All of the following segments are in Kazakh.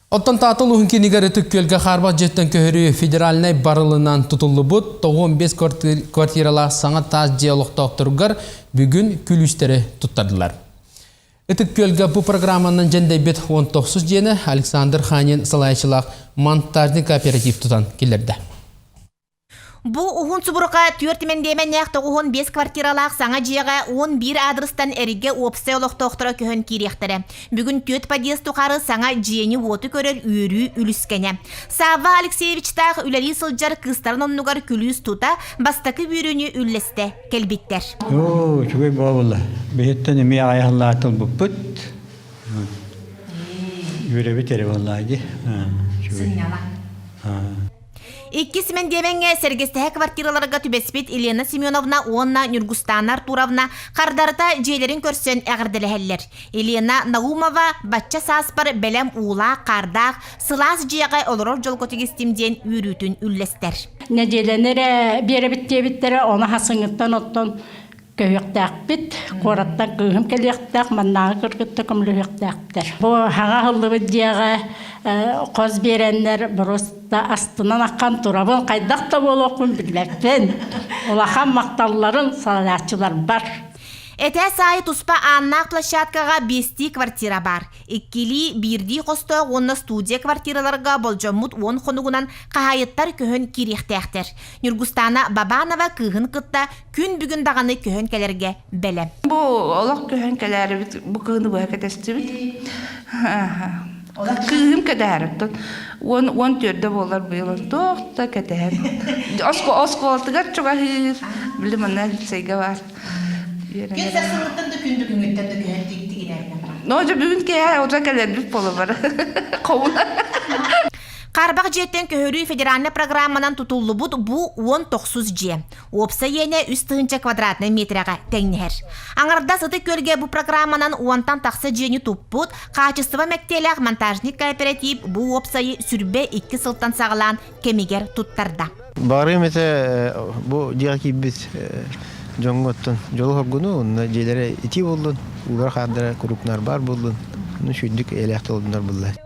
Оттан татыл уһун кинигары түккөлгө харбат жеттен көһөрү федеральный барылынан тутуллу бут 15 квартиралар саңа таз диалогтоктургар бүгүн күлүстери туттардылар. Түккөлгө бу программанын жендебет 19 жени Александр Ханин салайчылак монтажный кооператив тутан келерде. Бу ухун субурка 4 мендемен яқты 15 квартиралақ саңа жиыға 11 адрыстан әриге опсай олықтоқтыра көхін керектірі. Бүгін 4 подъезд тұқары саңа жиыны оты көрер үйірі үліскене. Сава Алексеевичтақ үләли сылжар кыстарын оннуғар күліс тута бастақы үйіріні үллесті келбеттер. Чугай бауылы. Бейттен еме аяғылатыл бұппыт. Үйірі бітері валлайды. Икки семендеменге сергестеhe квартираларга түбеспет Елена Семеновна онна Нюргустана Артуровна қардарыта жейлерін көрсен әғірділі Елена Наумова батча саспар бәлем ула қардақ сылас жиягай олорор жол көтегістімден үйрүтін үллестер. Неделенері бері біттері оны хасыңыттан оттон көйіқтәк бит, қораттан көйім келіқтәк, маннағы кіргітті көміліқтәктер. Бұл хаңа ғылы бүддияға қоз беренлер бұрыста астынан аққан тұрабын қайдақта бол оқын білмәкпен. Олақан мақталыларын салатчылар бар. Эте сайы туспа аннақ площадкаға 5 квартира бар. Иккили бирди қосты онна студия квартираларға болжамут 10 қонуғынан қағайыттар көхін керектәқтер. Нюргустана Бабанова күйін қытта күн бүгін дағаны көхін келерге бәлем. Бұл олақ көхін келері бұл күйіні бұға кәтесті біт. Күйім кәдәрі. 14-де болар бұйылын тоқта кәдәрі. Осқолтығар чоға білім әнә сейге бар. Күн сәсіңіттен де күнді күнгіттен де күйін тегінәріне. Нөже бүгін кәе олжа кәлербіп болы бар. Қауына. Қарбақ жеттен көхөрі федеральный программанан тұтулы бұд бұ 19 же. Опса ене 300 квадратный метріға тәңнер. Аңырда сыты көлге бұ программанан 10-тан тақсы жені тұп бұд, қачыстыва мәктелек монтажник кооператив бұ опсайы сүрбе 2 сылттан сағылан кемегер тұттарда. Бағырым әті бұ диғаки біз жоңғыттын жол қорғыны, онына желері ити болдың, ұлар қадыра күріпнар бар болдың, оны шүйдік әліқті олдыңар болдың.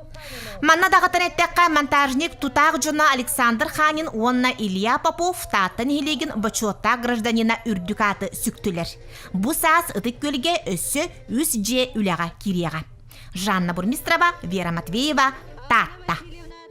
Манна дағытын әттәққа монтажник тұтақ жона Александр Ханин, онна Илья Попов таттын елеген бачуатта гражданина үрдік аты сүктілер. Бұ саас ұтық көлге өсі 3 же үліға киреға. Жанна Бурмистрова, Вера Матвеева, Татта.